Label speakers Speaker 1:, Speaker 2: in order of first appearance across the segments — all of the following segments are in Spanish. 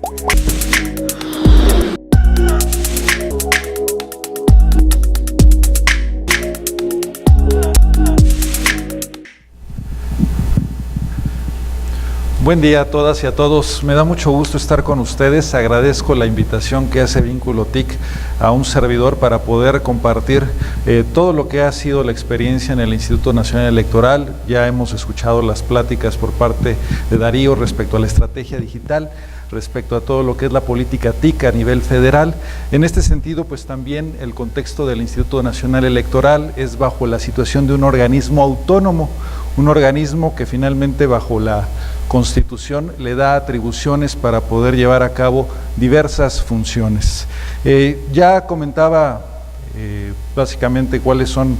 Speaker 1: Buen día a todas y a todos. Me da mucho gusto estar con ustedes. Agradezco la invitación que hace Vínculo TIC a un servidor para poder compartir todo lo que ha sido la experiencia en el Instituto Nacional Electoral. Ya hemos escuchado las pláticas por parte de Darío respecto a la estrategia digital, respecto a todo lo que es la política TIC a nivel federal. En este sentido, pues también el contexto del Instituto Nacional Electoral es bajo la situación de un organismo autónomo, un organismo que finalmente bajo la Constitución le da atribuciones para poder llevar a cabo diversas funciones. Ya comentaba básicamente cuáles son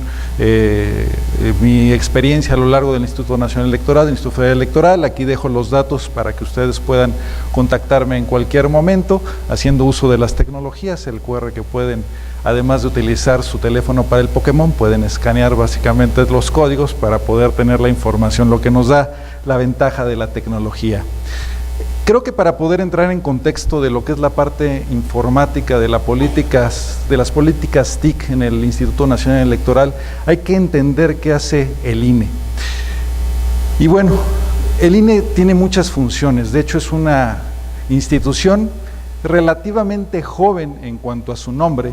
Speaker 1: mi experiencia a lo largo del Instituto Nacional Electoral, del Instituto Federal Electoral. Aquí dejo los datos para que ustedes puedan contactarme en cualquier momento, haciendo uso de las tecnologías, el QR que pueden, además de utilizar su teléfono para el Pokémon, pueden escanear básicamente los códigos para poder tener la información, lo que nos da la ventaja de la tecnología. Creo que para poder entrar en contexto de lo que es la parte informática de las políticas TIC en el Instituto Nacional Electoral, hay que entender qué hace el INE. Y bueno, el INE tiene muchas funciones. De hecho, es una institución relativamente joven en cuanto a su nombre,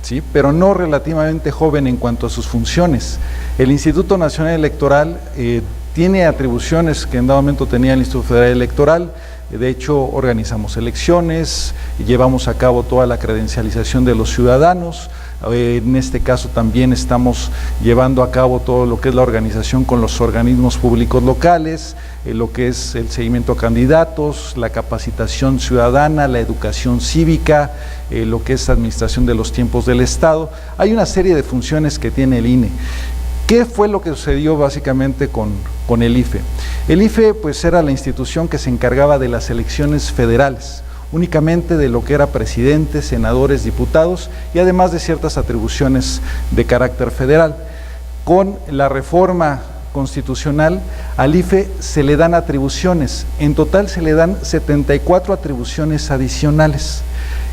Speaker 1: ¿sí?, pero no relativamente joven en cuanto a sus funciones. El Instituto Nacional Electoral tiene atribuciones que en dado momento tenía el Instituto Federal Electoral. De hecho, organizamos elecciones, llevamos a cabo toda la credencialización de los ciudadanos. En este caso también estamos llevando a cabo todo lo que es la organización con los organismos públicos locales, lo que es el seguimiento a candidatos, la capacitación ciudadana, la educación cívica, lo que es administración de los tiempos del Estado. Hay una serie de funciones que tiene el INE. ¿Qué fue lo que sucedió básicamente con el IFE? El IFE pues era la institución que se encargaba de las elecciones federales, únicamente de lo que era presidentes, senadores, diputados y además de ciertas atribuciones de carácter federal. Con la reforma constitucional al IFE se le dan atribuciones, en total se le dan 74 atribuciones adicionales.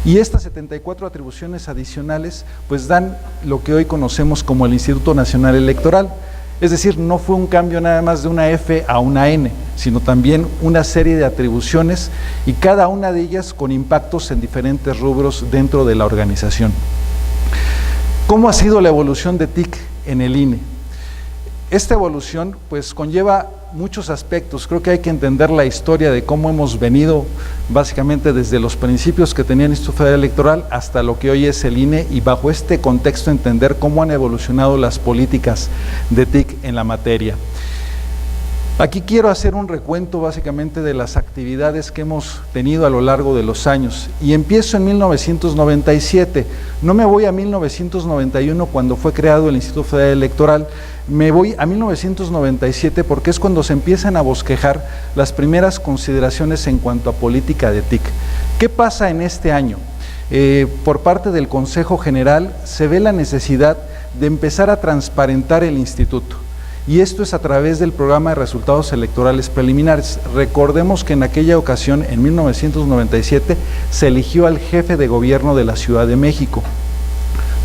Speaker 1: Y estas 74 atribuciones adicionales pues dan lo que hoy conocemos como el Instituto Nacional Electoral. Es decir, no fue un cambio nada más de una F a una N, sino también una serie de atribuciones y cada una de ellas con impactos en diferentes rubros dentro de la organización. ¿Cómo ha sido la evolución de TIC en el INE? Esta evolución pues conlleva muchos aspectos. Creo que hay que entender la historia de cómo hemos venido básicamente desde los principios que tenía el Instituto Federal Electoral hasta lo que hoy es el INE, y bajo este contexto entender cómo han evolucionado las políticas de TIC en la materia. Aquí quiero hacer un recuento básicamente de las actividades que hemos tenido a lo largo de los años y empiezo en 1997, no me voy a 1991 cuando fue creado el Instituto Federal Electoral, me voy a 1997 porque es cuando se empiezan a bosquejar las primeras consideraciones en cuanto a política de TIC. ¿Qué pasa en este año? Por parte del Consejo General se ve la necesidad de empezar a transparentar el instituto. Y esto es a través del programa de resultados electorales preliminares. Recordemos que en aquella ocasión, en 1997, se eligió al jefe de gobierno de la Ciudad de México.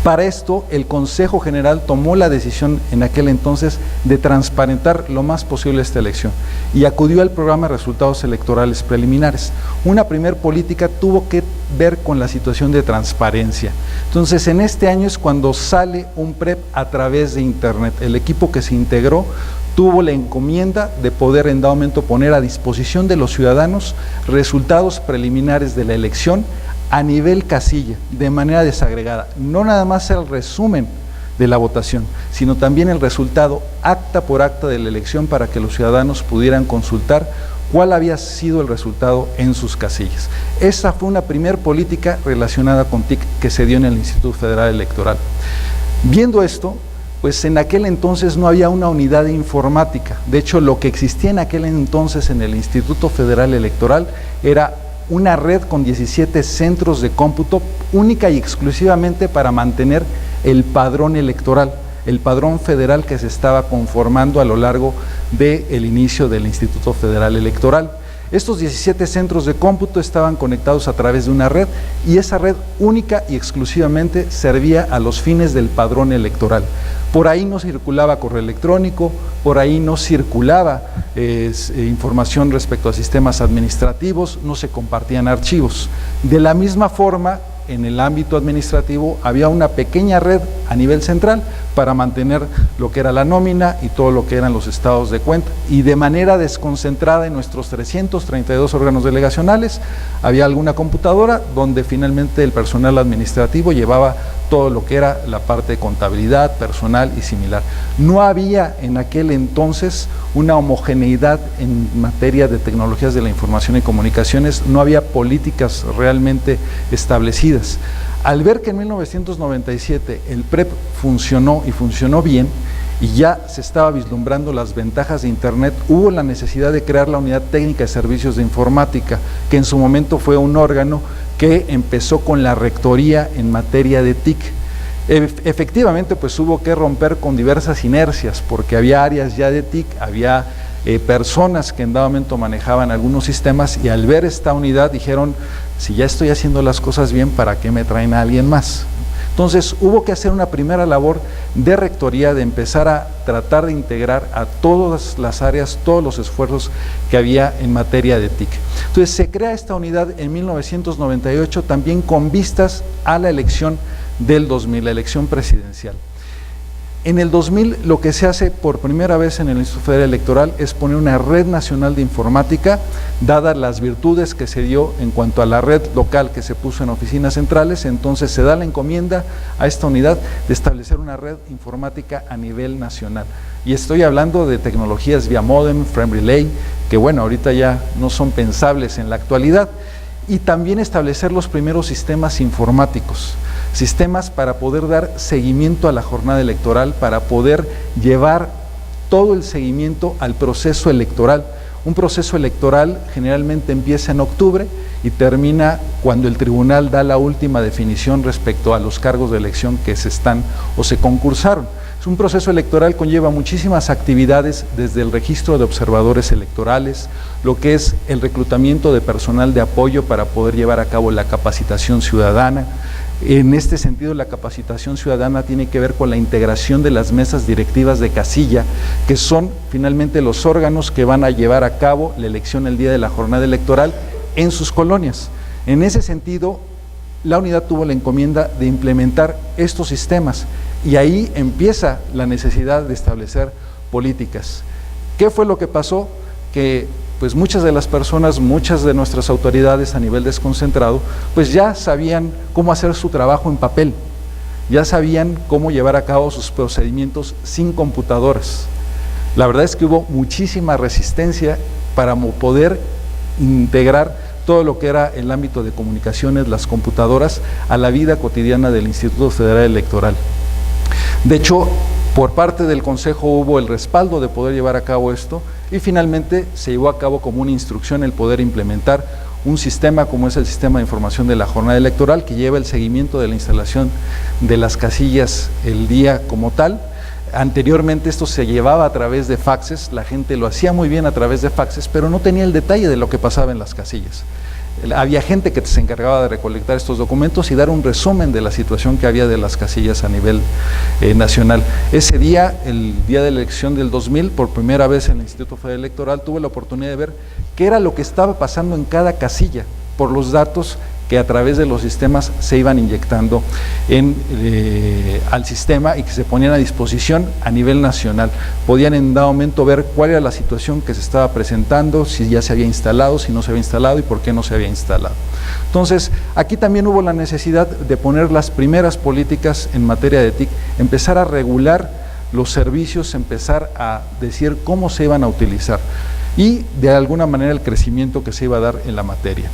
Speaker 1: Para esto, el Consejo General tomó la decisión en aquel entonces de transparentar lo más posible esta elección y acudió al programa de resultados electorales preliminares. Una primer política tuvo que ver con la situación de transparencia. Entonces, en este año es cuando sale un PREP a través de Internet. El equipo que se integró tuvo la encomienda de poder en dado momento poner a disposición de los ciudadanos resultados preliminares de la elección a nivel casilla, de manera desagregada, no nada más el resumen de la votación, sino también el resultado acta por acta de la elección para que los ciudadanos pudieran consultar cuál había sido el resultado en sus casillas. Esa fue una primer política relacionada con TIC que se dio en el Instituto Federal Electoral. Viendo esto, pues en aquel entonces no había una unidad de informática. De hecho, lo que existía en aquel entonces en el Instituto Federal Electoral era una red con 17 centros de cómputo única y exclusivamente para mantener el padrón electoral, el padrón federal que se estaba conformando a lo largo del inicio del Instituto Federal Electoral. Estos 17 centros de cómputo estaban conectados a través de una red y esa red única y exclusivamente servía a los fines del padrón electoral. Por ahí no circulaba correo electrónico, por ahí no circulaba información respecto a sistemas administrativos, no se compartían archivos. De la misma forma, en el ámbito administrativo había una pequeña red a nivel central para mantener lo que era la nómina y todo lo que eran los estados de cuenta, y de manera desconcentrada en nuestros 332 órganos delegacionales había alguna computadora donde finalmente el personal administrativo llevaba todo lo que era la parte de contabilidad, personal y similar. No había en aquel entonces una homogeneidad en materia de tecnologías de la información y comunicaciones, no había políticas realmente establecidas. Al ver que en 1997 el PREP funcionó y funcionó bien, y ya se estaba vislumbrando las ventajas de Internet, hubo la necesidad de crear la Unidad Técnica de Servicios de Informática, que en su momento fue un órgano que empezó con la rectoría en materia de TIC. Efectivamente, pues hubo que romper con diversas inercias, porque había áreas ya de TIC, había personas que en dado momento manejaban algunos sistemas, y al ver esta unidad dijeron, si ya estoy haciendo las cosas bien, ¿para qué me traen a alguien más? Entonces hubo que hacer una primera labor de rectoría, de empezar a tratar de integrar a todas las áreas, todos los esfuerzos que había en materia de TIC. Entonces se crea esta unidad en 1998 también con vistas a la elección del 2000, la elección presidencial. En el 2000 lo que se hace por primera vez en el Instituto Federal Electoral es poner una red nacional de informática, dadas las virtudes que se dio en cuanto a la red local que se puso en oficinas centrales. Entonces se da la encomienda a esta unidad de establecer una red informática a nivel nacional. Y estoy hablando de tecnologías vía módem, frame relay, que bueno, ahorita ya no son pensables en la actualidad, y también establecer los primeros sistemas informáticos, sistemas para poder dar seguimiento a la jornada electoral, para poder llevar todo el seguimiento al proceso electoral. Un proceso electoral generalmente empieza en octubre y termina cuando el tribunal da la última definición respecto a los cargos de elección que se están o se concursaron. Un proceso electoral conlleva muchísimas actividades, desde el registro de observadores electorales, lo que es el reclutamiento de personal de apoyo para poder llevar a cabo la capacitación ciudadana. En este sentido, la capacitación ciudadana tiene que ver con la integración de las mesas directivas de casilla, que son finalmente los órganos que van a llevar a cabo la elección el día de la jornada electoral en sus colonias. En ese sentido, la unidad tuvo la encomienda de implementar estos sistemas, y ahí empieza la necesidad de establecer políticas. ¿Qué fue lo que pasó? Que pues muchas de las personas, muchas de nuestras autoridades a nivel desconcentrado, pues ya sabían cómo hacer su trabajo en papel, ya sabían cómo llevar a cabo sus procedimientos sin computadoras. La verdad es que hubo muchísima resistencia para poder integrar todo lo que era el ámbito de comunicaciones, las computadoras, a la vida cotidiana del Instituto Federal Electoral. De hecho, por parte del Consejo hubo el respaldo de poder llevar a cabo esto, y finalmente se llevó a cabo como una instrucción el poder implementar un sistema como es el sistema de información de la jornada electoral, que lleva el seguimiento de la instalación de las casillas el día como tal. Anteriormente esto se llevaba a través de faxes, la gente lo hacía muy bien a través de faxes, pero no tenía el detalle de lo que pasaba en las casillas. Había gente que se encargaba de recolectar estos documentos y dar un resumen de la situación que había de las casillas a nivel nacional. Ese día, el día de la elección del 2000, por primera vez en el Instituto Federal Electoral, tuve la oportunidad de ver qué era lo que estaba pasando en cada casilla, por los datos que a través de los sistemas se iban inyectando al sistema y que se ponían a disposición a nivel nacional. Podían en dado momento ver cuál era la situación que se estaba presentando, si ya se había instalado, si no se había instalado y por qué no se había instalado. Entonces, aquí también hubo la necesidad de poner las primeras políticas en materia de TIC, empezar a regular los servicios, empezar a decir cómo se iban a utilizar y de alguna manera el crecimiento que se iba a dar en la materia.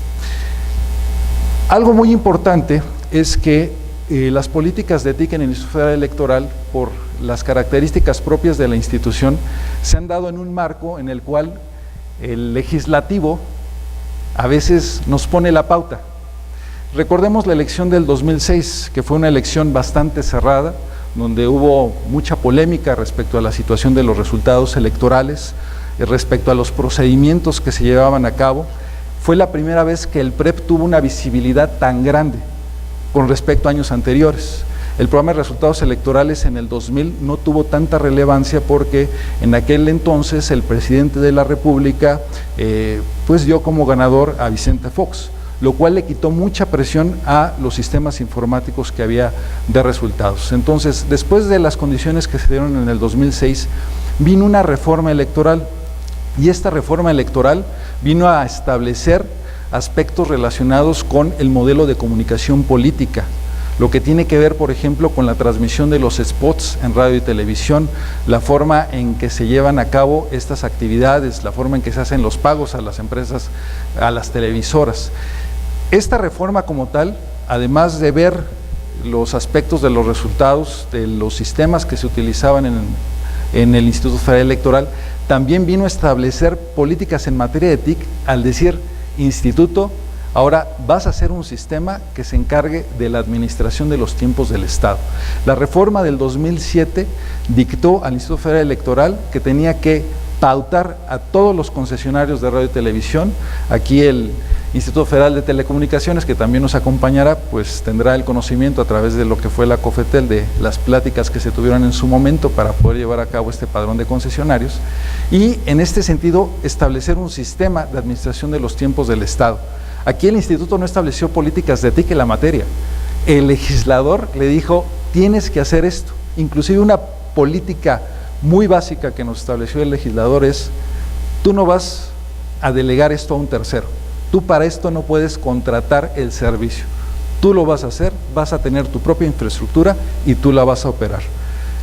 Speaker 1: Algo muy importante es que las políticas de TIC en el Instituto Federal Electoral, por las características propias de la institución, se han dado en un marco en el cual el legislativo a veces nos pone la pauta. Recordemos la elección del 2006, que fue una elección bastante cerrada, donde hubo mucha polémica respecto a la situación de los resultados electorales. respecto a los procedimientos que se llevaban a cabo. Fue la primera vez que el PREP tuvo una visibilidad tan grande con respecto a años anteriores. El programa de resultados electorales en el 2000 no tuvo tanta relevancia porque en aquel entonces el presidente de la República pues dio como ganador a Vicente Fox, lo cual le quitó mucha presión a los sistemas informáticos que había de resultados. Entonces, después de las condiciones que se dieron en el 2006, vino una reforma electoral, y esta reforma electoral vino a establecer aspectos relacionados con el modelo de comunicación política, lo que tiene que ver, por ejemplo, con la transmisión de los spots en radio y televisión, la forma en que se llevan a cabo estas actividades, la forma en que se hacen los pagos a las empresas, a las televisoras. Esta reforma como tal, además de ver los aspectos de los resultados, de los sistemas que se utilizaban en el Instituto Federal Electoral, también vino a establecer políticas en materia de TIC al decir, instituto, ahora vas a hacer un sistema que se encargue de la administración de los tiempos del Estado. La reforma del 2007 dictó al Instituto Federal Electoral que tenía que pautar a todos los concesionarios de radio y televisión. Aquí el Instituto Federal de Telecomunicaciones, que también nos acompañará, pues tendrá el conocimiento a través de lo que fue la COFETEL, de las pláticas que se tuvieron en su momento para poder llevar a cabo este padrón de concesionarios, y en este sentido establecer un sistema de administración de los tiempos del Estado. Aquí el instituto no estableció políticas de TIC en la materia. El legislador le dijo, tienes que hacer esto. Inclusive una política muy básica que nos estableció el legislador es, tú no vas a delegar esto a un tercero. Tú para esto no puedes contratar el servicio. Tú lo vas a hacer, vas a tener tu propia infraestructura y tú la vas a operar.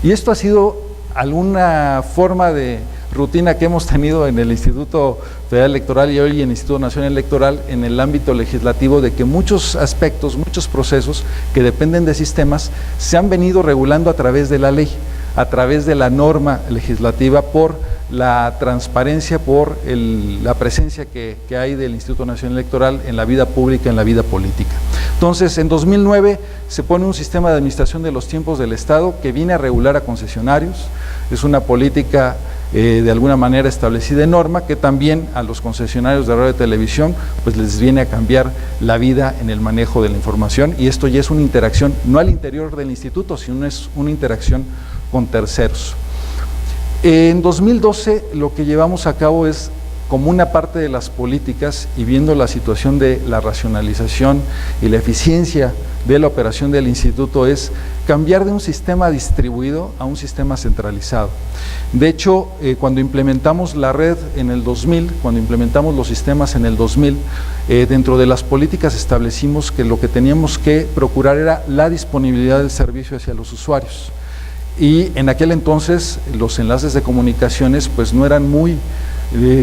Speaker 1: Y esto ha sido alguna forma de rutina que hemos tenido en el Instituto Federal Electoral y hoy en el Instituto Nacional Electoral en el ámbito legislativo, de que muchos aspectos, muchos procesos que dependen de sistemas se han venido regulando a través de la ley, a través de la norma legislativa, por la transparencia, por la presencia que hay del Instituto Nacional Electoral en la vida pública, en la vida política. Entonces, en 2009 se pone un sistema de administración de los tiempos del Estado que viene a regular a concesionarios. Es una política de alguna manera establecida en norma, que también a los concesionarios de radio y televisión pues les viene a cambiar la vida en el manejo de la información, y esto ya es una interacción no al interior del instituto, sino es una interacción con terceros. En 2012 lo que llevamos a cabo es, como una parte de las políticas y viendo la situación de la racionalización y la eficiencia de la operación del instituto, es cambiar de un sistema distribuido a un sistema centralizado. De hecho, cuando implementamos la red en el 2000, cuando implementamos los sistemas en el 2000, dentro de las políticas establecimos que lo que teníamos que procurar era la disponibilidad del servicio hacia los usuarios. Y en aquel entonces los enlaces de comunicaciones pues no eran muy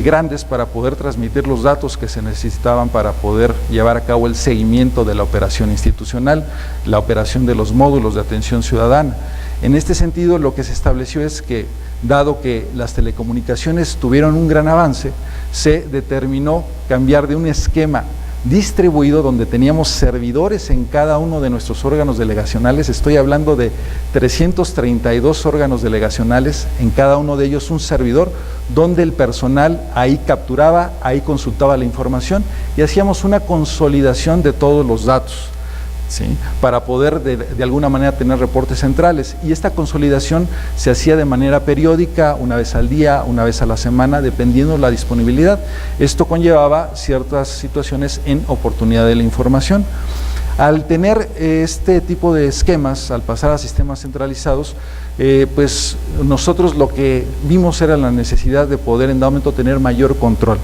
Speaker 1: grandes para poder transmitir los datos que se necesitaban para poder llevar a cabo el seguimiento de la operación institucional, la operación de los módulos de atención ciudadana. En este sentido, lo que se estableció es que, dado que las telecomunicaciones tuvieron un gran avance, se determinó cambiar de un esquema distribuido donde teníamos servidores en cada uno de nuestros órganos delegacionales. Estoy hablando de 332 órganos delegacionales, en cada uno de ellos un servidor, donde el personal ahí capturaba, ahí consultaba la información y hacíamos una consolidación de todos los datos, ¿sí?, para poder de alguna manera tener reportes centrales, y esta consolidación se hacía de manera periódica, una vez al día, una vez a la semana, dependiendo de la disponibilidad. Esto conllevaba ciertas situaciones en oportunidad de la información. Al tener este tipo de esquemas, al pasar a sistemas centralizados, pues nosotros lo que vimos era la necesidad de poder en dado momento tener mayor control,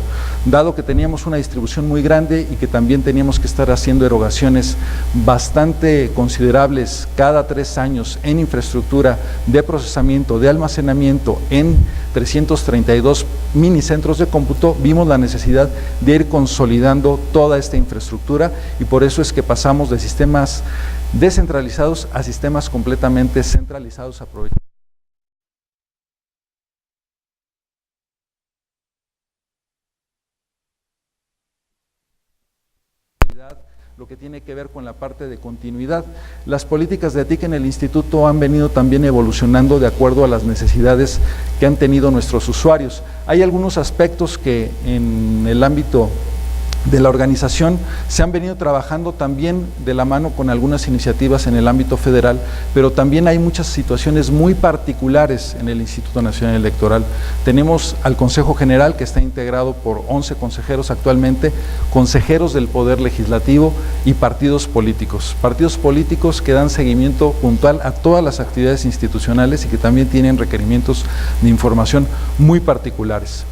Speaker 1: dado que teníamos una distribución muy grande y que también teníamos que estar haciendo erogaciones bastante considerables cada 3 años en infraestructura de procesamiento, de almacenamiento, en 332 minicentros de cómputo. Vimos la necesidad de ir consolidando toda esta infraestructura, y por eso es que pasamos de sistemas descentralizados a sistemas completamente centralizados, aprovechando lo que tiene que ver con la parte de continuidad. Las políticas de TIC en el instituto han venido también evolucionando de acuerdo a las necesidades que han tenido nuestros usuarios. Hay algunos aspectos que en el ámbito de la organización se han venido trabajando también de la mano con algunas iniciativas en el ámbito federal, pero también hay muchas situaciones muy particulares en el Instituto Nacional Electoral. Tenemos al Consejo General, que está integrado por 11 consejeros actualmente, consejeros del Poder Legislativo y partidos políticos que dan seguimiento puntual a todas las actividades institucionales y que también tienen requerimientos de información muy particulares.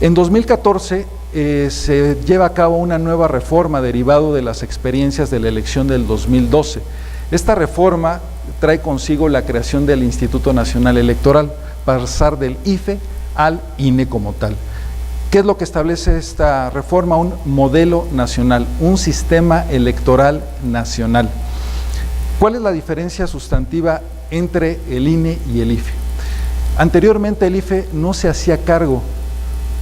Speaker 1: En 2014 se lleva a cabo una nueva reforma derivado de las experiencias de la elección del 2012. Esta reforma trae consigo la creación del Instituto Nacional Electoral, pasar del IFE al INE como tal. ¿Qué es lo que establece esta reforma? Un modelo nacional, un sistema electoral nacional. ¿Cuál es la diferencia sustantiva entre el INE y el IFE? Anteriormente el IFE no se hacía cargo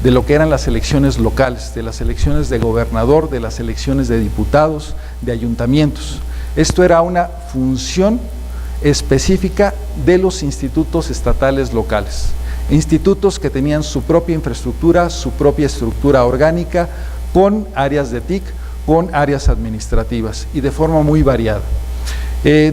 Speaker 1: de lo que eran las elecciones locales, de las elecciones de gobernador, de las elecciones de diputados, de ayuntamientos. Esto era una función específica de los institutos estatales locales, institutos que tenían su propia infraestructura, su propia estructura orgánica, con áreas de TIC, con áreas administrativas y de forma muy variada.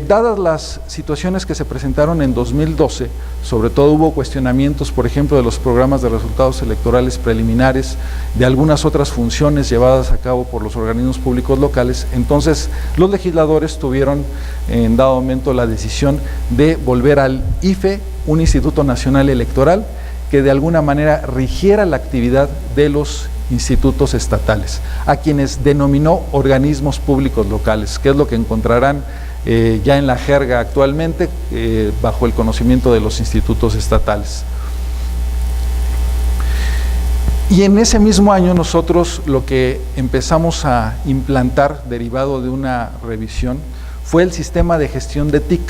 Speaker 1: Dadas las situaciones que se presentaron en 2012, sobre todo hubo cuestionamientos, por ejemplo, de los programas de resultados electorales preliminares, de algunas otras funciones llevadas a cabo por los organismos públicos locales. Entonces los legisladores tuvieron en dado momento la decisión de volver al IFE, un Instituto Nacional Electoral, que de alguna manera rigiera la actividad de los institutos estatales, a quienes denominó organismos públicos locales, que es lo que encontrarán ya en la jerga actualmente, bajo el conocimiento de los institutos estatales. Y en ese mismo año nosotros lo que empezamos a implantar, derivado de una revisión, fue el sistema de gestión de TIC,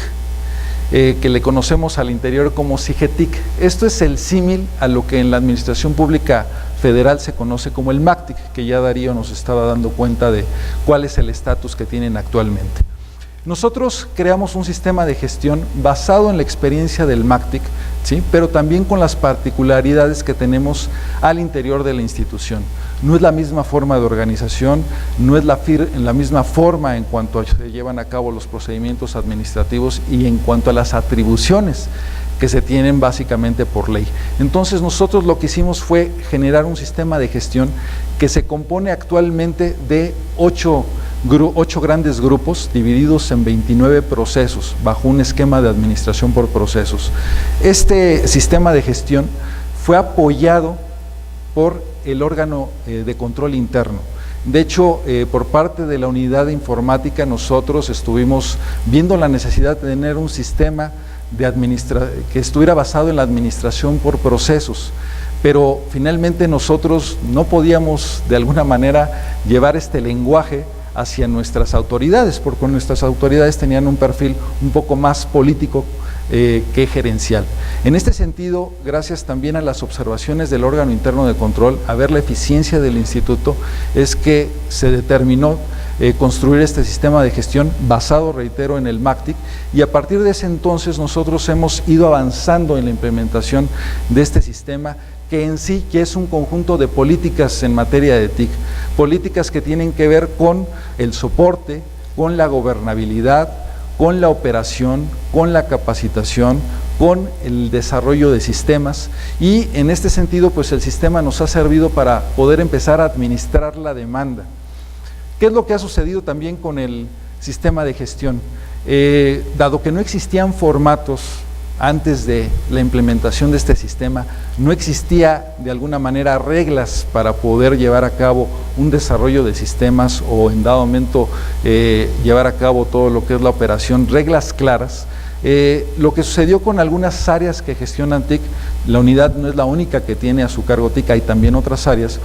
Speaker 1: que le conocemos al interior como SIGETIC. Esto es el símil a lo que en la Administración Pública Federal se conoce como el MACTIC, que ya Darío nos estaba dando cuenta de cuál es el estatus que tienen actualmente. Nosotros creamos un sistema de gestión basado en la experiencia del MACTIC, ¿sí?, pero también con las particularidades que tenemos al interior de la institución. No es la misma forma de organización, no es la misma forma en cuanto a se llevan a cabo los procedimientos administrativos y en cuanto a las atribuciones que se tienen básicamente por ley. Entonces nosotros lo que hicimos fue generar un sistema de gestión que se compone actualmente de 8 grandes grupos divididos en 29 procesos bajo un esquema de administración por procesos. Este sistema de gestión fue apoyado por el órgano de control interno. De hecho, por parte de la unidad de informática nosotros estuvimos viendo la necesidad de tener un sistema que estuviera basado en la administración por procesos, pero finalmente nosotros no podíamos de alguna manera llevar este lenguaje hacia nuestras autoridades, porque nuestras autoridades tenían un perfil un poco más político que gerencial. En este sentido, gracias también a las observaciones del órgano interno de control, a ver la eficiencia del instituto, es que se determinó construir este sistema de gestión basado, reitero, en el MACTIC, y a partir de ese entonces nosotros hemos ido avanzando en la implementación de este sistema, que en sí ya es un conjunto de políticas en materia de TIC, políticas que tienen que ver con el soporte, con la gobernabilidad, con la operación, con la capacitación, con el desarrollo de sistemas, y en este sentido pues el sistema nos ha servido para poder empezar a administrar la demanda. ¿Qué es lo que ha sucedido también con el sistema de gestión? Dado que no existían formatos antes de la implementación de este sistema, no existía de alguna manera reglas para poder llevar a cabo un desarrollo de sistemas o en dado momento llevar a cabo todo lo que es la operación, reglas claras. Lo que sucedió con algunas áreas que gestionan TIC, la unidad no es la única que tiene a su cargo TIC, hay también otras áreas,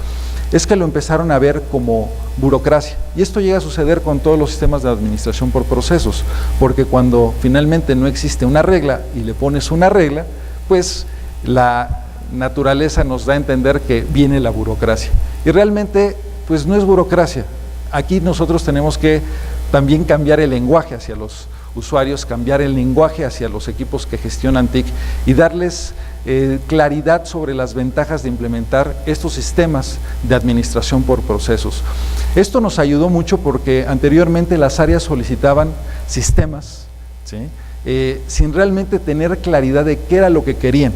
Speaker 1: es que lo empezaron a ver como burocracia. Y esto llega a suceder con todos los sistemas de administración por procesos, porque cuando finalmente no existe una regla y le pones una regla, pues la naturaleza nos da a entender que viene la burocracia. Y realmente, pues no es burocracia. aquí nosotros tenemos que también cambiar el lenguaje hacia los usuarios, cambiar el lenguaje hacia los equipos que gestionan TIC y darles claridad sobre las ventajas de implementar estos sistemas de administración por procesos. Esto nos ayudó mucho porque anteriormente las áreas solicitaban sistemas, ¿sí?, sin realmente tener claridad de qué era lo que querían.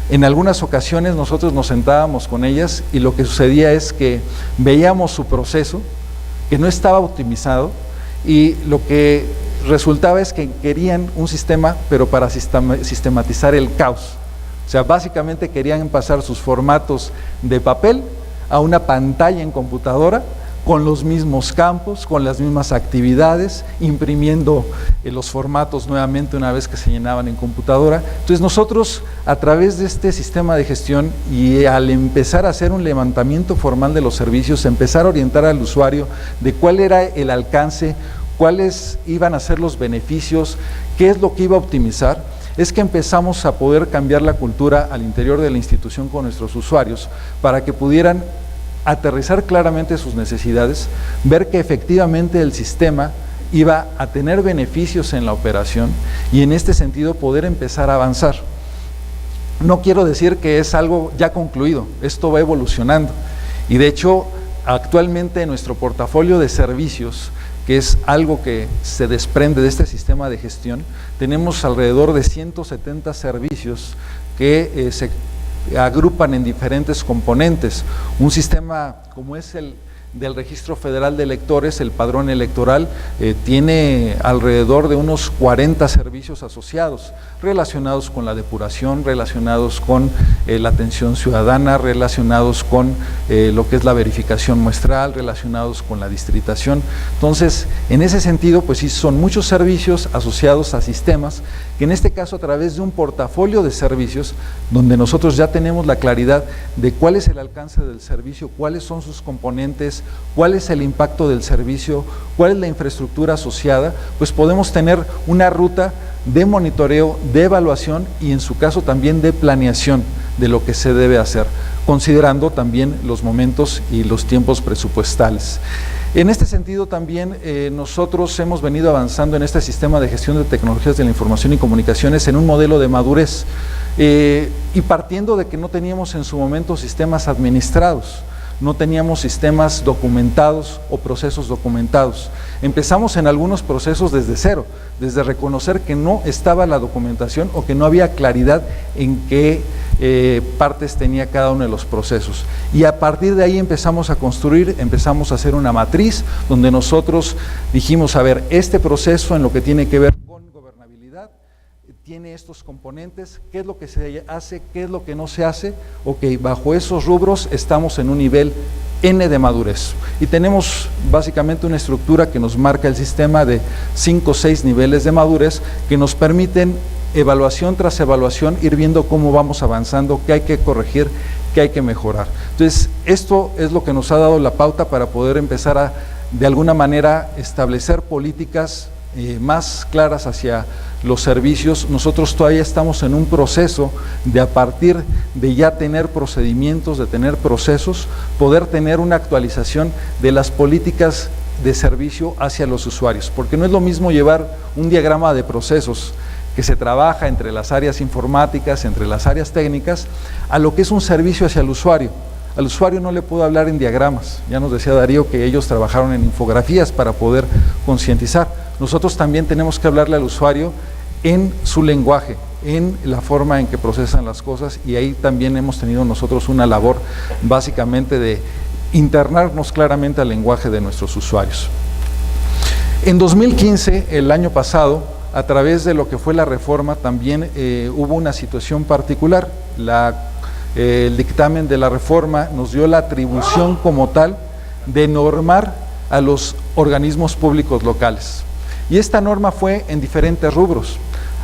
Speaker 1: En algunas ocasiones nosotros nos sentábamos con ellas y lo que sucedía es que veíamos su proceso, que no estaba optimizado, y lo que resultaba es que querían un sistema, pero para sistematizar el caos. O sea, básicamente querían pasar sus formatos de papel a una pantalla en computadora, con los mismos campos, con las mismas actividades, imprimiendo los formatos nuevamente una vez que se llenaban en computadora. Entonces nosotros, a través de este sistema de gestión y al empezar a hacer un levantamiento formal de los servicios, empezar a orientar al usuario de cuál era el alcance, cuáles iban a ser los beneficios, qué es lo que iba a optimizar, es que empezamos a poder cambiar la cultura al interior de la institución con nuestros usuarios para que pudieran aterrizar claramente sus necesidades, ver que efectivamente el sistema iba a tener beneficios en la operación y en este sentido poder empezar a avanzar. No quiero decir que es algo ya concluido, esto va evolucionando y de hecho actualmente en nuestro portafolio de servicios, que es algo que se desprende de este sistema de gestión, tenemos alrededor de 170 servicios que se agrupan en diferentes componentes. Un sistema como es el del Registro Federal de Electores, el padrón electoral, tiene alrededor de unos 40 servicios asociados, relacionados con la depuración, relacionados con la atención ciudadana, relacionados con lo que es la verificación muestral, relacionados con la distritación. Entonces, en ese sentido, pues sí, son muchos servicios asociados a sistemas, que en este caso a través de un portafolio de servicios, donde nosotros ya tenemos la claridad de cuál es el alcance del servicio, cuáles son sus componentes, cuál es el impacto del servicio, cuál es la infraestructura asociada, pues podemos tener una ruta de monitoreo, de evaluación y en su caso también de planeación de lo que se debe hacer, considerando también los momentos y los tiempos presupuestales. En este sentido también nosotros hemos venido avanzando en este sistema de gestión de tecnologías de la información y comunicaciones en un modelo de madurez y partiendo de que no teníamos en su momento sistemas administrados, no teníamos sistemas documentados o procesos documentados. Empezamos en algunos procesos desde cero, desde reconocer que no estaba la documentación o que no había claridad en qué partes tenía cada uno de los procesos. Y a partir de ahí empezamos a construir, empezamos a hacer una matriz donde nosotros dijimos, a ver, este proceso en lo que tiene que ver con gobernabilidad, tiene estos componentes, qué es lo que se hace, qué es lo que no se hace, ok, bajo esos rubros estamos en un nivel N de madurez y tenemos básicamente una estructura que nos marca el sistema de 5 o 6 niveles de madurez que nos permiten evaluación tras evaluación ir viendo cómo vamos avanzando, qué hay que corregir, qué hay que mejorar. Entonces esto es lo que nos ha dado la pauta para poder empezar a de alguna manera establecer políticas más claras hacia los servicios. Nosotros todavía estamos en un proceso de, a partir de ya tener procedimientos, de tener procesos, poder tener una actualización de las políticas de servicio hacia los usuarios, porque no es lo mismo llevar un diagrama de procesos que se trabaja entre las áreas informáticas, entre las áreas técnicas, a lo que es un servicio hacia el usuario. Al usuario no le puedo hablar en diagramas, ya nos decía Darío que ellos trabajaron en infografías para poder concientizar. Nosotros también tenemos que hablarle al usuario en su lenguaje, en la forma en que procesan las cosas y ahí también hemos tenido nosotros una labor básicamente de internarnos claramente al lenguaje de nuestros usuarios. En 2015, el año pasado, a través de lo que fue la reforma, también hubo una situación particular. El dictamen de la reforma nos dio la atribución como tal de normar a los organismos públicos locales. Y esta norma fue en diferentes rubros.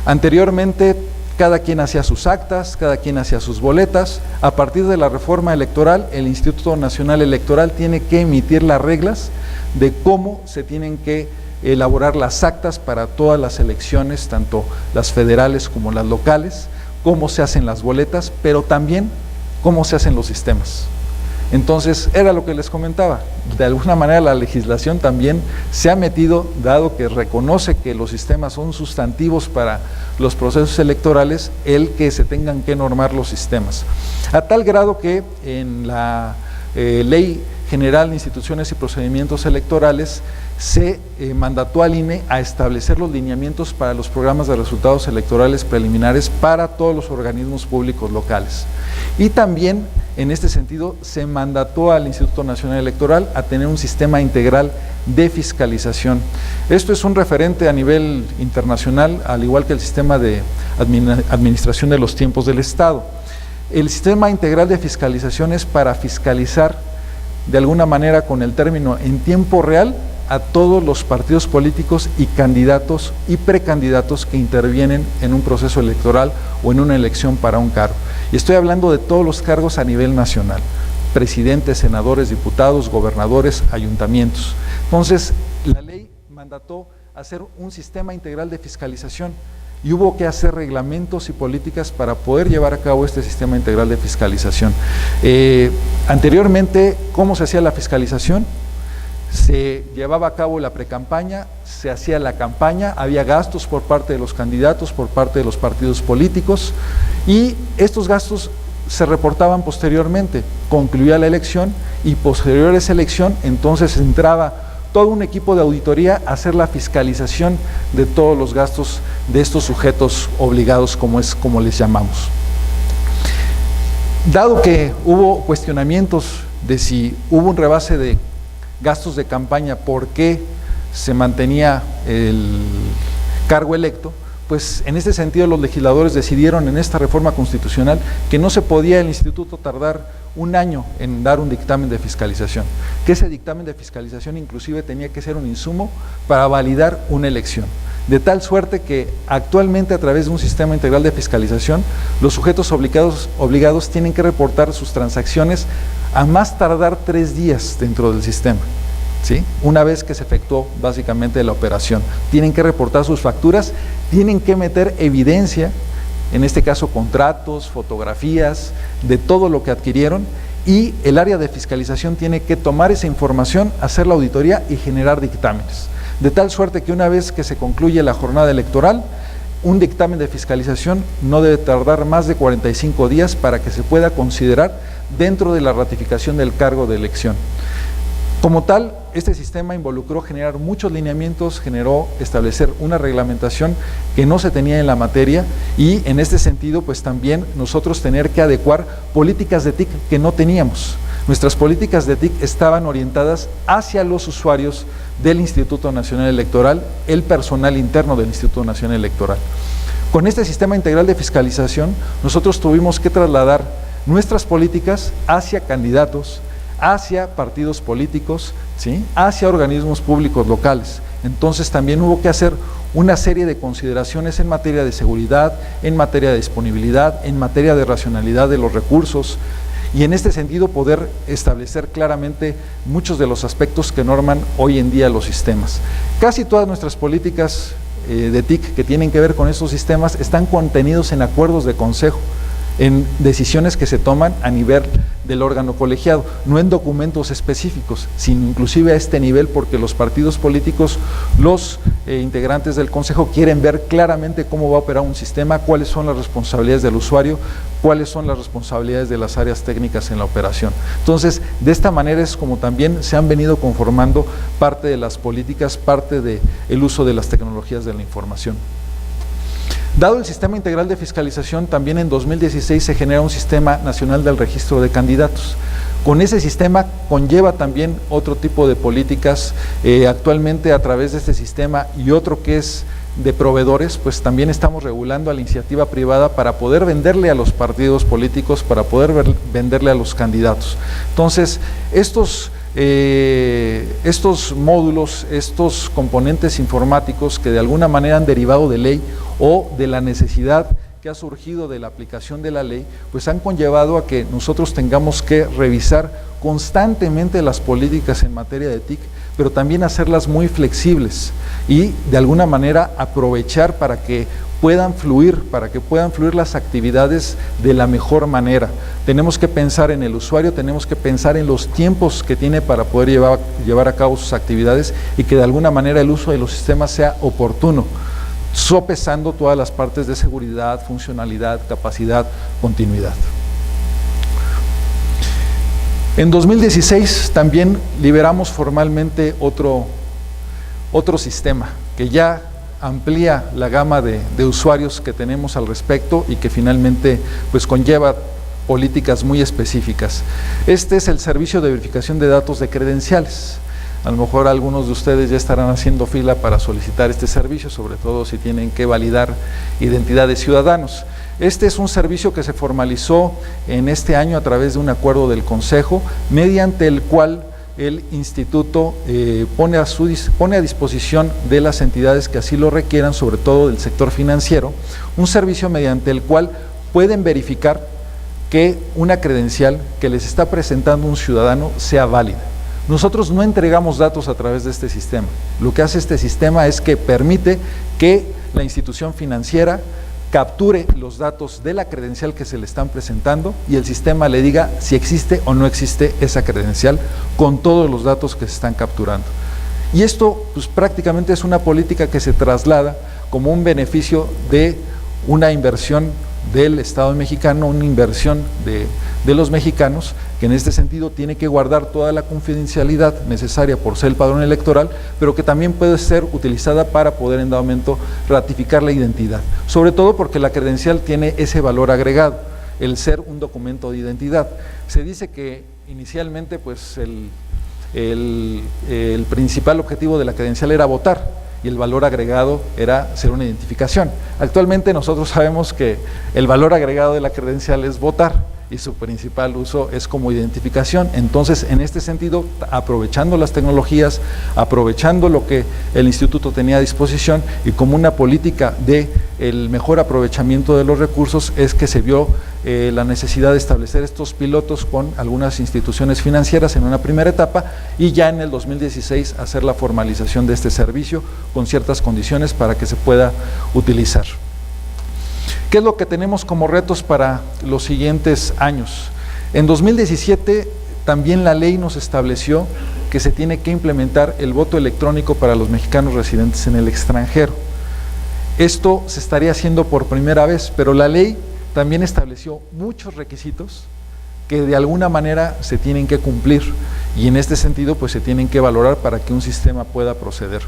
Speaker 1: Anteriormente, cada quien hacía sus actas, cada quien hacía sus boletas. A partir de la reforma electoral, el Instituto Nacional Electoral tiene que emitir las reglas de cómo se tienen que elaborar las actas para todas las elecciones, tanto las federales como las locales, cómo se hacen las boletas, pero también cómo se hacen los sistemas. Entonces, era lo que les comentaba, de alguna manera la legislación también se ha metido, dado que reconoce que los sistemas son sustantivos para los procesos electorales, el que se tengan que normar los sistemas. A tal grado que en la Ley General de Instituciones y Procedimientos Electorales se mandató al INE a establecer los lineamientos para los programas de resultados electorales preliminares para todos los organismos públicos locales. Y también, en este sentido, se mandató al Instituto Nacional Electoral a tener un sistema integral de fiscalización. Esto es un referente a nivel internacional, al igual que el sistema de administración de los tiempos del Estado. El sistema integral de fiscalización es para fiscalizar de alguna manera, con el término en tiempo real, a todos los partidos políticos y candidatos y precandidatos que intervienen en un proceso electoral o en una elección para un cargo. Y estoy hablando de todos los cargos a nivel nacional: presidentes, senadores, diputados, gobernadores, ayuntamientos. Entonces, la ley mandató hacer un sistema integral de fiscalización y hubo que hacer reglamentos y políticas para poder llevar a cabo este sistema integral de fiscalización. Anteriormente, ¿cómo se hacía la fiscalización? Se llevaba a cabo la precampaña, se hacía la campaña, había gastos por parte de los candidatos, por parte de los partidos políticos, y estos gastos se reportaban posteriormente. Concluía la elección y posterior a esa elección, entonces entraba todo un equipo de auditoría a hacer la fiscalización de todos los gastos de estos sujetos obligados, como les llamamos. Dado que hubo cuestionamientos de si hubo un rebase de gastos de campaña, por qué se mantenía el cargo electo, pues en este sentido los legisladores decidieron en esta reforma constitucional que no se podía el instituto tardar un año en dar un dictamen de fiscalización, que ese dictamen de fiscalización inclusive tenía que ser un insumo para validar una elección, de tal suerte que actualmente, a través de un sistema integral de fiscalización, los sujetos obligados tienen que reportar sus transacciones a más tardar 3 días dentro del sistema, ¿sí? Una vez que se efectuó básicamente la operación, tienen que reportar sus facturas, tienen que meter evidencia, en este caso contratos, fotografías, de todo lo que adquirieron, y el área de fiscalización tiene que tomar esa información, hacer la auditoría y generar dictámenes, de tal suerte que una vez que se concluye la jornada electoral, un dictamen de fiscalización no debe tardar más de 45 días para que se pueda considerar dentro de la ratificación del cargo de elección. Como tal, este sistema involucró generar muchos lineamientos, generó establecer una reglamentación que no se tenía en la materia, y en este sentido, pues también nosotros tener que adecuar políticas de TIC que no teníamos. Nuestras políticas de TIC estaban orientadas hacia los usuarios del Instituto Nacional Electoral, el personal interno del Instituto Nacional Electoral. Con este sistema integral de fiscalización, nosotros tuvimos que trasladar nuestras políticas hacia candidatos, hacia partidos políticos, ¿sí?, hacia organismos públicos locales. Entonces también hubo que hacer una serie de consideraciones en materia de seguridad, en materia de disponibilidad, en materia de racionalidad de los recursos, y en este sentido poder establecer claramente muchos de los aspectos que norman hoy en día los sistemas. Casi todas nuestras políticas de TIC que tienen que ver con estos sistemas están contenidos en acuerdos de consejo, en decisiones que se toman a nivel del órgano colegiado, no en documentos específicos, sino inclusive a este nivel, porque los partidos políticos, los integrantes del consejo quieren ver claramente cómo va a operar un sistema, cuáles son las responsabilidades del usuario, cuáles son las responsabilidades de las áreas técnicas en la operación. Entonces, de esta manera es como también se han venido conformando parte de las políticas, parte del uso de las tecnologías de la información. Dado el sistema integral de fiscalización, también en 2016 se genera un sistema nacional del registro de candidatos. Con ese sistema conlleva también otro tipo de políticas. Actualmente, a través de este sistema y otro que es de proveedores, pues también estamos regulando a la iniciativa privada para poder venderle a los partidos políticos, para poder venderle a los candidatos. Entonces, estos módulos, estos componentes informáticos que de alguna manera han derivado de ley o de la necesidad que ha surgido de la aplicación de la ley, pues han conllevado a que nosotros tengamos que revisar constantemente las políticas en materia de TIC, pero también hacerlas muy flexibles y de alguna manera aprovechar para que puedan fluir, para que puedan fluir las actividades de la mejor manera. Tenemos que pensar en el usuario, tenemos que pensar en los tiempos que tiene para poder llevar a cabo sus actividades y que de alguna manera el uso de los sistemas sea oportuno, sopesando todas las partes de seguridad, funcionalidad, capacidad, continuidad. En 2016 también liberamos formalmente otro sistema que ya amplía la gama de usuarios que tenemos al respecto y que finalmente pues conlleva políticas muy específicas. Este es el servicio de verificación de datos de credenciales. A lo mejor algunos de ustedes ya estarán haciendo fila para solicitar este servicio, sobre todo si tienen que validar identidad de ciudadanos. Este es un servicio que se formalizó en este año a través de un acuerdo del Consejo, mediante el cual el Instituto pone a disposición de las entidades que así lo requieran, sobre todo del sector financiero, un servicio mediante el cual pueden verificar que una credencial que les está presentando un ciudadano sea válida. Nosotros no entregamos datos a través de este sistema. Lo que hace este sistema es que permite que la institución financiera capture los datos de la credencial que se le están presentando y el sistema le diga si existe o no existe esa credencial con todos los datos que se están capturando. Y esto pues, prácticamente es una política que se traslada como un beneficio de una inversión del Estado mexicano, una inversión de los mexicanos, que en este sentido tiene que guardar toda la confidencialidad necesaria por ser el padrón electoral, pero que también puede ser utilizada para poder en dado momento ratificar la identidad, sobre todo porque la credencial tiene ese valor agregado, el ser un documento de identidad. Se dice que inicialmente pues el principal objetivo de la credencial era votar, y el valor agregado era ser una identificación. Actualmente nosotros sabemos que el valor agregado de la credencial es votar y su principal uso es como identificación. Entonces, en este sentido, aprovechando las tecnologías, aprovechando lo que el instituto tenía a disposición y como una política de el mejor aprovechamiento de los recursos, es que se vio la necesidad de establecer estos pilotos con algunas instituciones financieras en una primera etapa y ya en el 2016 hacer la formalización de este servicio con ciertas condiciones para que se pueda utilizar. ¿Qué es lo que tenemos como retos para los siguientes años? En 2017 también la ley nos estableció que se tiene que implementar el voto electrónico para los mexicanos residentes en el extranjero. Esto se estaría haciendo por primera vez, pero la ley también estableció muchos requisitos que de alguna manera se tienen que cumplir y en este sentido pues se tienen que valorar para que un sistema pueda proceder.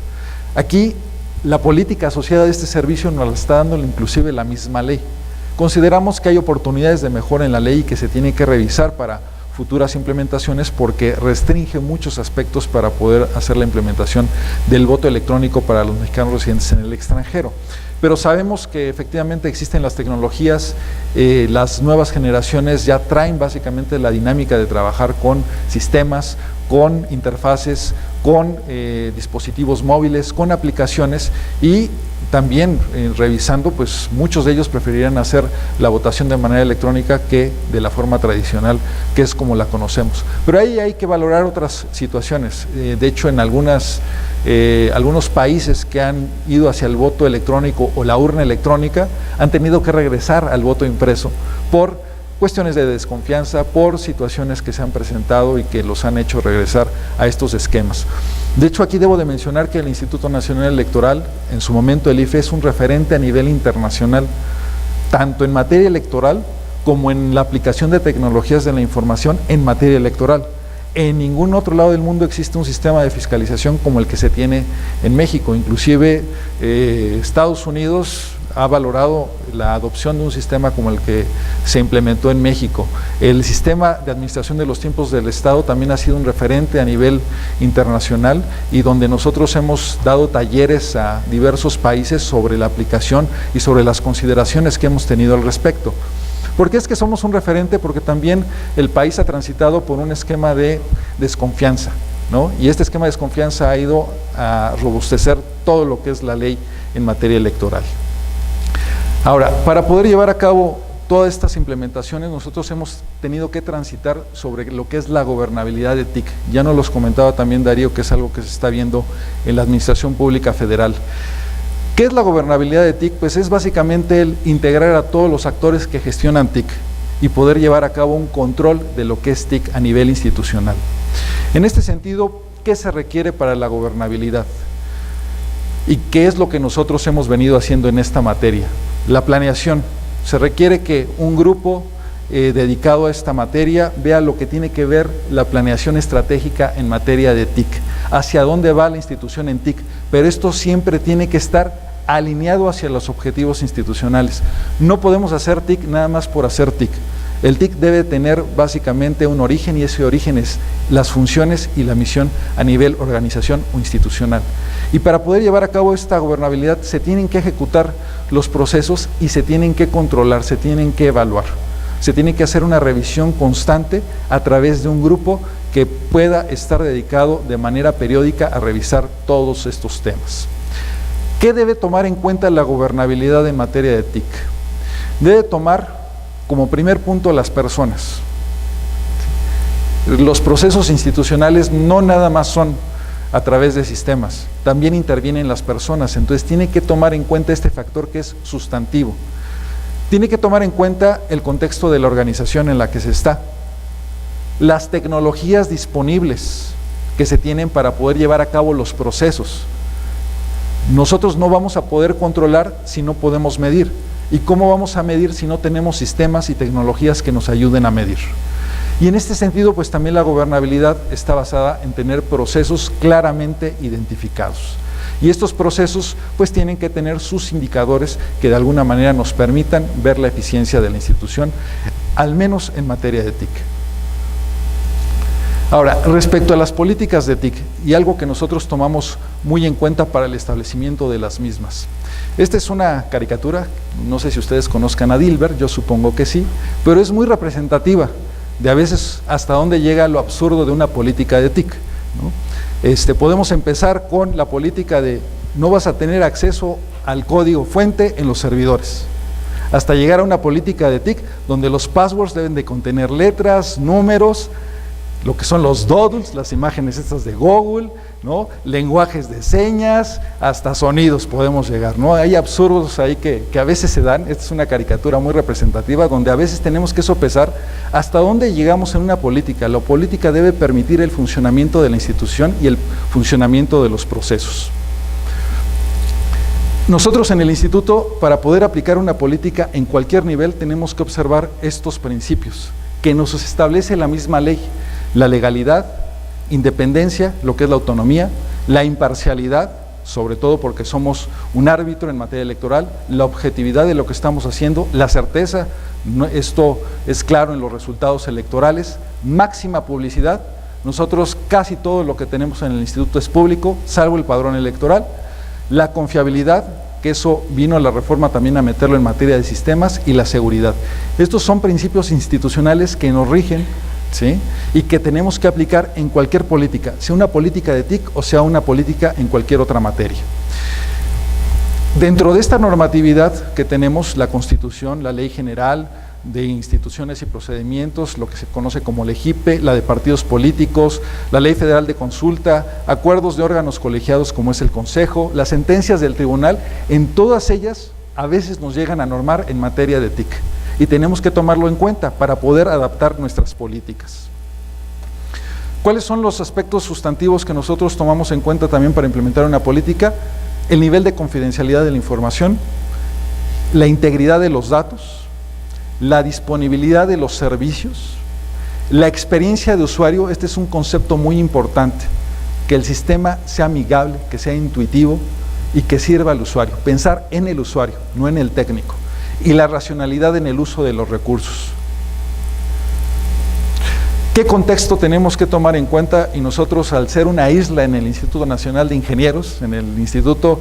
Speaker 1: Aquí la política asociada a este servicio nos la está dando inclusive la misma ley. Consideramos que hay oportunidades de mejora en la ley y que se tiene que revisar para futuras implementaciones porque restringe muchos aspectos para poder hacer la implementación del voto electrónico para los mexicanos residentes en el extranjero. Pero sabemos que efectivamente existen las tecnologías, las nuevas generaciones ya traen básicamente la dinámica de trabajar con sistemas, con interfaces, con dispositivos móviles, con aplicaciones y también revisando, pues muchos de ellos preferirían hacer la votación de manera electrónica que de la forma tradicional, que es como la conocemos. Pero ahí hay que valorar otras situaciones. De hecho, en algunos países que han ido hacia el voto electrónico o la urna electrónica han tenido que regresar al voto impreso por cuestiones de desconfianza, por situaciones que se han presentado y que los han hecho regresar a estos esquemas. De hecho, aquí debo de mencionar que el Instituto Nacional Electoral, en su momento el IFE, es un referente a nivel internacional, tanto en materia electoral como en la aplicación de tecnologías de la información en materia electoral. En ningún otro lado del mundo existe un sistema de fiscalización como el que se tiene en México. Inclusive Estados Unidos ha valorado la adopción de un sistema como el que se implementó en México. El sistema de administración de los tiempos del Estado también ha sido un referente a nivel internacional y donde nosotros hemos dado talleres a diversos países sobre la aplicación y sobre las consideraciones que hemos tenido al respecto. ¿Por qué es que somos un referente? Porque también el país ha transitado por un esquema de desconfianza, ¿no? Y este esquema de desconfianza ha ido a robustecer todo lo que es la ley en materia electoral. Ahora, para poder llevar a cabo todas estas implementaciones, nosotros hemos tenido que transitar sobre lo que es la gobernabilidad de TIC. Ya nos los comentaba también Darío, que es algo que se está viendo en la Administración Pública Federal. ¿Qué es la gobernabilidad de TIC? Pues es básicamente el integrar a todos los actores que gestionan TIC y poder llevar a cabo un control de lo que es TIC a nivel institucional. En este sentido, ¿qué se requiere para la gobernabilidad? ¿Y qué es lo que nosotros hemos venido haciendo en esta materia? La planeación. Se requiere que un grupo dedicado a esta materia vea lo que tiene que ver la planeación estratégica en materia de TIC, hacia dónde va la institución en TIC, pero esto siempre tiene que estar alineado hacia los objetivos institucionales. No podemos hacer TIC nada más por hacer TIC. El TIC debe tener básicamente un origen y ese origen es las funciones y la misión a nivel organización o institucional. Y para poder llevar a cabo esta gobernabilidad se tienen que ejecutar los procesos y se tienen que controlar, se tienen que evaluar. Se tiene que hacer una revisión constante a través de un grupo que pueda estar dedicado de manera periódica a revisar todos estos temas. ¿Qué debe tomar en cuenta la gobernabilidad en materia de TIC? Debe tomar como primer punto las personas. Los procesos institucionales no nada más son a través de sistemas, también intervienen las personas, entonces tiene que tomar en cuenta este factor que es sustantivo. Tiene que tomar en cuenta el contexto de la organización en la que se está, las tecnologías disponibles que se tienen para poder llevar a cabo los procesos. Nosotros no vamos a poder controlar si no podemos medir. ¿Y cómo vamos a medir si no tenemos sistemas y tecnologías que nos ayuden a medir? Y en este sentido, pues también la gobernabilidad está basada en tener procesos claramente identificados. Y estos procesos pues tienen que tener sus indicadores que de alguna manera nos permitan ver la eficiencia de la institución, al menos en materia de TIC. Ahora, respecto a las políticas de TIC, y algo que nosotros tomamos muy en cuenta para el establecimiento de las mismas. Esta es una caricatura, no sé si ustedes conozcan a Dilbert, yo supongo que sí, pero es muy representativa de a veces hasta dónde llega lo absurdo de una política de TIC, ¿no? Podemos empezar con la política de no vas a tener acceso al código fuente en los servidores, hasta llegar a una política de TIC donde los passwords deben de contener letras, números, lo que son los doodles, las imágenes estas de Google, ¿no? Lenguajes de señas, hasta sonidos podemos llegar, ¿no? Hay absurdos ahí que a veces se dan. Esta es una caricatura muy representativa donde a veces tenemos que sopesar hasta dónde llegamos en una política. La política debe permitir el funcionamiento de la institución y el funcionamiento de los procesos. Nosotros en el instituto, para poder aplicar una política en cualquier nivel, tenemos que observar estos principios que nos establece la misma ley: la legalidad, independencia, lo que es la autonomía, la imparcialidad, sobre todo porque somos un árbitro en materia electoral, la objetividad de lo que estamos haciendo, la certeza, esto es claro en los resultados electorales, máxima publicidad. Nosotros casi todo lo que tenemos en el instituto es público, salvo el padrón electoral, la confiabilidad, que eso vino a la reforma también a meterlo en materia de sistemas, y la seguridad. Estos son principios institucionales que nos rigen, ¿sí? Y que tenemos que aplicar en cualquier política, sea una política de TIC o sea una política en cualquier otra materia. Dentro de esta normatividad que tenemos, la Constitución, la Ley General de Instituciones y Procedimientos, lo que se conoce como LEGIPE, la de partidos políticos, la Ley Federal de Consulta, acuerdos de órganos colegiados como es el Consejo, las sentencias del tribunal, en todas ellas a veces nos llegan a normar en materia de TIC. Y tenemos que tomarlo en cuenta para poder adaptar nuestras políticas. ¿Cuáles son los aspectos sustantivos que nosotros tomamos en cuenta también para implementar una política? El nivel de confidencialidad de la información, la integridad de los datos, la disponibilidad de los servicios, la experiencia de usuario. Este es un concepto muy importante, que el sistema sea amigable, que sea intuitivo y que sirva al usuario. Pensar en el usuario, no en el técnico. Y la racionalidad en el uso de los recursos. ¿Qué contexto tenemos que tomar en cuenta? Y nosotros, al ser una isla en el Instituto Nacional de Ingenieros, en el instituto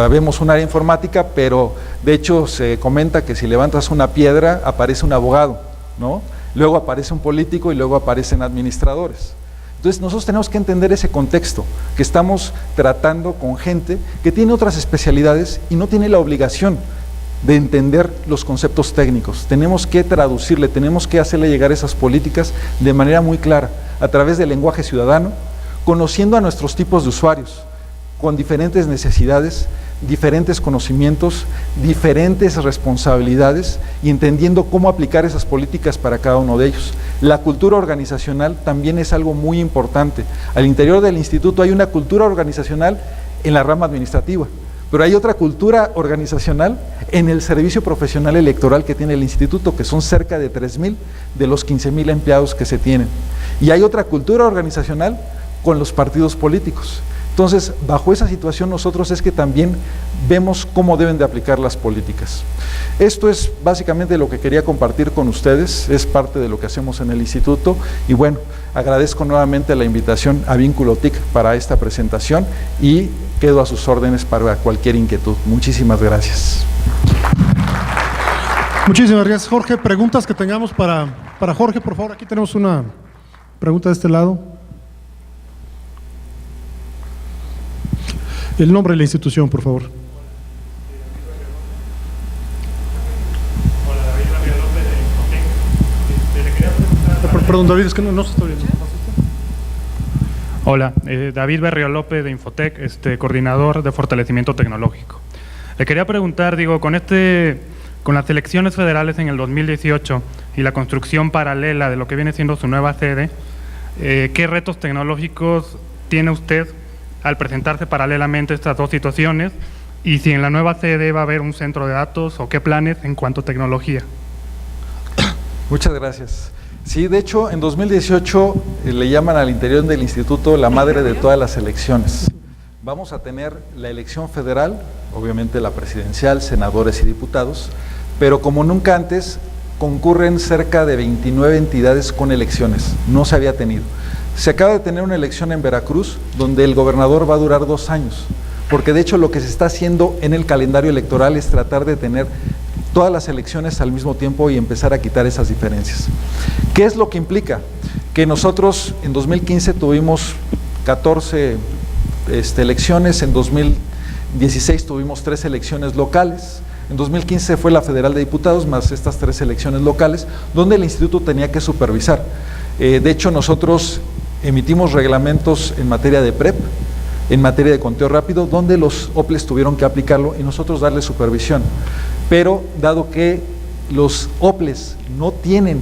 Speaker 1: vemos un área informática, pero de hecho se comenta que si levantas una piedra aparece un abogado, ¿no? Luego aparece un político y luego aparecen administradores. Entonces nosotros tenemos que entender ese contexto, que estamos tratando con gente que tiene otras especialidades y no tiene la obligación de entender los conceptos técnicos. Tenemos que traducirle, tenemos que hacerle llegar esas políticas de manera muy clara, a través del lenguaje ciudadano, conociendo a nuestros tipos de usuarios. con diferentes necesidades, diferentes conocimientos, diferentes responsabilidades y entendiendo cómo aplicar esas políticas para cada uno de ellos. La cultura organizacional también es algo muy importante. Al interior del instituto hay una cultura organizacional en la rama administrativa, pero hay otra cultura organizacional en el servicio profesional electoral que tiene el instituto, que son cerca de 3,000 de los 15,000 empleados que se tienen. Y hay otra cultura organizacional con los partidos políticos. Entonces, bajo esa situación nosotros es que también vemos cómo deben de aplicar las políticas. Esto es básicamente lo que quería compartir con ustedes, es parte de lo que hacemos en el instituto y bueno, agradezco nuevamente la invitación a Vínculo TIC para esta presentación y quedo a sus órdenes para cualquier inquietud. Muchísimas gracias.
Speaker 2: Muchísimas gracias, Jorge. Preguntas que tengamos para Jorge, por favor. Aquí tenemos una pregunta de este lado. El nombre de la institución, por favor.
Speaker 3: Hola, David Berriolópez de Infotec. Le quería preguntar…
Speaker 2: Perdón, David, es que no se está viendo.
Speaker 3: Hola, David Berriolópez de Infotec, coordinador de fortalecimiento tecnológico. Le quería preguntar, digo, con las elecciones federales en el 2018 y la construcción paralela de lo que viene siendo su nueva sede, ¿qué retos tecnológicos tiene usted al presentarse paralelamente estas dos situaciones? Y si en la nueva sede va a haber un centro de datos o qué planes en cuanto a tecnología.
Speaker 1: Muchas gracias. Sí, de hecho, en 2018 le llaman al interior del instituto la madre de todas las elecciones. Vamos a tener la elección federal, obviamente la presidencial, senadores y diputados, pero como nunca antes concurren cerca de 29 entidades con elecciones, no se había tenido. Se acaba de tener una elección en Veracruz, donde el gobernador va a durar 2 años, porque de hecho lo que se está haciendo en el calendario electoral es tratar de tener todas las elecciones al mismo tiempo y empezar a quitar esas diferencias. ¿Qué es lo que implica? Que nosotros en 2015 tuvimos 14 elecciones, en 2016 tuvimos 3 elecciones locales, en 2015 fue la Federal de Diputados más estas 3 elecciones locales, donde el instituto tenía que supervisar. De hecho, nosotros emitimos reglamentos en materia de PREP, en materia de conteo rápido, donde los OPLES tuvieron que aplicarlo y nosotros darle supervisión. Pero dado que los OPLES no tienen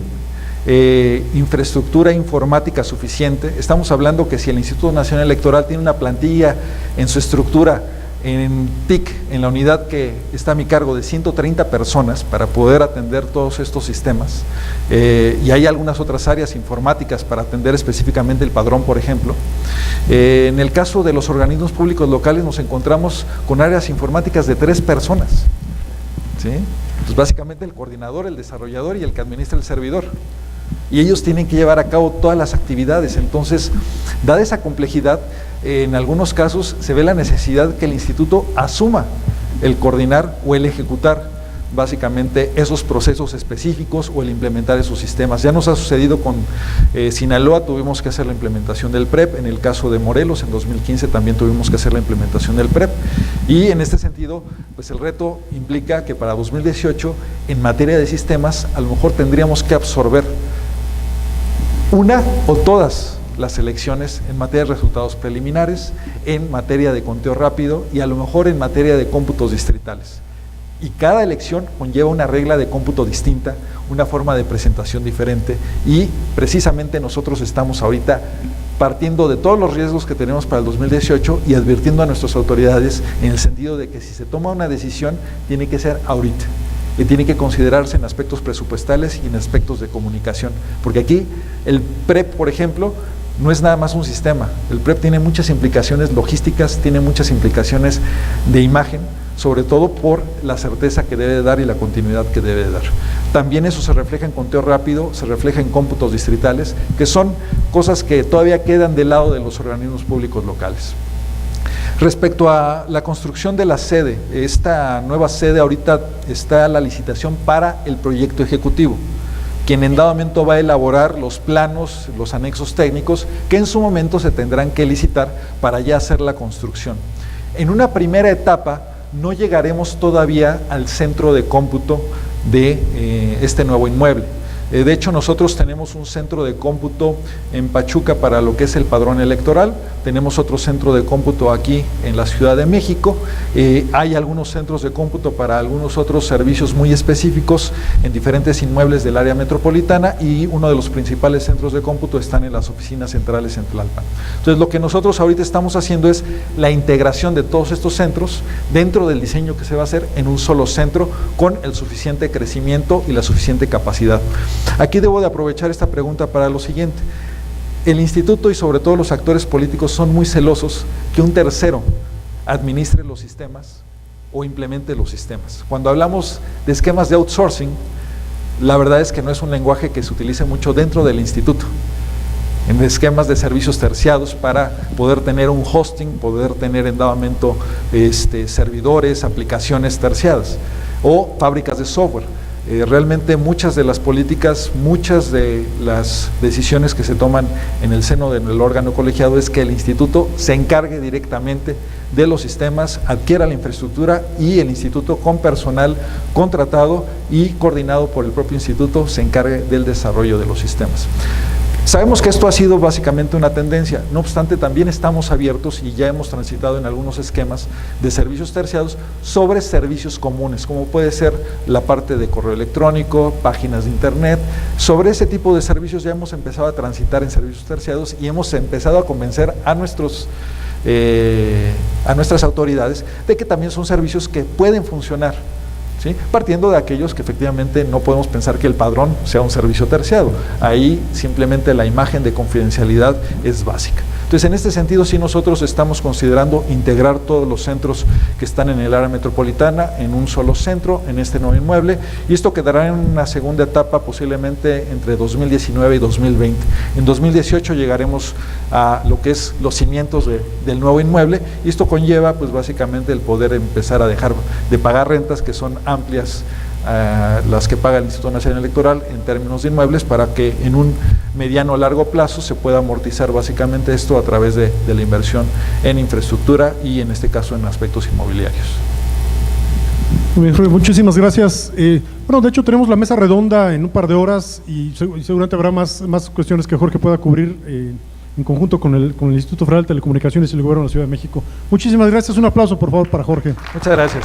Speaker 1: infraestructura informática suficiente, estamos hablando que si el Instituto Nacional Electoral tiene una plantilla en su estructura, en TIC, en la unidad que está a mi cargo de 130 personas para poder atender todos estos sistemas, y hay algunas otras áreas informáticas para atender específicamente el padrón, por ejemplo. En el caso de los organismos públicos locales nos encontramos con áreas informáticas de 3 personas, ¿sí? Pues básicamente el coordinador, el desarrollador y el que administra el servidor. Y ellos tienen que llevar a cabo todas las actividades. Entonces, dada esa complejidad, en algunos casos se ve la necesidad que el instituto asuma el coordinar o el ejecutar básicamente esos procesos específicos o el implementar esos sistemas. Ya nos ha sucedido con Sinaloa, tuvimos que hacer la implementación del PREP, en el caso de Morelos en 2015 también tuvimos que hacer la implementación del PREP, y en este sentido pues el reto implica que para 2018 en materia de sistemas a lo mejor tendríamos que absorber una o todas las elecciones en materia de resultados preliminares, en materia de conteo rápido y a lo mejor en materia de cómputos distritales. Y cada elección conlleva una regla de cómputo distinta, una forma de presentación diferente, y precisamente nosotros estamos ahorita partiendo de todos los riesgos que tenemos para el 2018 y advirtiendo a nuestras autoridades en el sentido de que si se toma una decisión tiene que ser ahorita y tiene que considerarse en aspectos presupuestales y en aspectos de comunicación, porque aquí el PREP, por ejemplo, no es nada más un sistema. El PREP tiene muchas implicaciones logísticas, tiene muchas implicaciones de imagen, sobre todo por la certeza que debe de dar y la continuidad que debe de dar. También eso se refleja en conteo rápido, se refleja en cómputos distritales, que son cosas que todavía quedan del lado de los organismos públicos locales. Respecto a la construcción de la sede, esta nueva sede ahorita está la licitación para el proyecto ejecutivo, quien en dado momento va a elaborar los planos, los anexos técnicos, que en su momento se tendrán que licitar para ya hacer la construcción. En una primera etapa no llegaremos todavía al centro de cómputo de este nuevo inmueble. De hecho, nosotros tenemos un centro de cómputo en Pachuca para lo que es el padrón electoral, tenemos otro centro de cómputo aquí en la Ciudad de México, hay algunos centros de cómputo para algunos otros servicios muy específicos en diferentes inmuebles del área metropolitana, y uno de los principales centros de cómputo están en las oficinas centrales en Tlalpan. Entonces, lo que nosotros ahorita estamos haciendo es la integración de todos estos centros dentro del diseño que se va a hacer en un solo centro con el suficiente crecimiento y la suficiente capacidad. Aquí debo de aprovechar esta pregunta para lo siguiente. El instituto y sobre todo los actores políticos son muy celosos que un tercero administre los sistemas o implemente los sistemas. Cuando hablamos de esquemas de outsourcing, la verdad es que no es un lenguaje que se utilice mucho dentro del instituto, en esquemas de servicios terciados para poder tener un hosting, poder tener endowamento, servidores, aplicaciones terciadas o fábricas de software. Realmente muchas de las políticas, muchas de las decisiones que se toman en el seno del órgano colegiado es que el instituto se encargue directamente de los sistemas, adquiera la infraestructura, y el instituto, con personal contratado y coordinado por el propio instituto, se encargue del desarrollo de los sistemas. Sabemos que esto ha sido básicamente una tendencia, no obstante también estamos abiertos y ya hemos transitado en algunos esquemas de servicios terciados sobre servicios comunes, como puede ser la parte de correo electrónico, páginas de internet. Sobre ese tipo de servicios ya hemos empezado a transitar en servicios terciados y hemos empezado a convencer a nuestras autoridades de que también son servicios que pueden funcionar, ¿sí? Partiendo de aquellos que efectivamente no podemos pensar que el padrón sea un servicio terciado. Ahí simplemente la imagen de confidencialidad es básica. Entonces, en este sentido, sí, nosotros estamos considerando integrar todos los centros que están en el área metropolitana en un solo centro, en este nuevo inmueble, y esto quedará en una segunda etapa posiblemente entre 2019 y 2020. En 2018 llegaremos a lo que es los cimientos del nuevo inmueble, y esto conlleva pues básicamente el poder empezar a dejar de pagar rentas que son amplias, las que paga el Instituto Nacional Electoral en términos de inmuebles, para que en un mediano o largo plazo se pueda amortizar básicamente esto a través de la inversión en infraestructura y en este caso en aspectos inmobiliarios.
Speaker 2: Muy bien, muchísimas gracias. Bueno, de hecho tenemos la mesa redonda en un par de horas y seguramente habrá más cuestiones que Jorge pueda cubrir en conjunto con el Instituto Federal de Telecomunicaciones y el Gobierno de la Ciudad de México. Muchísimas gracias. Un aplauso, por favor, para Jorge.
Speaker 1: Muchas gracias.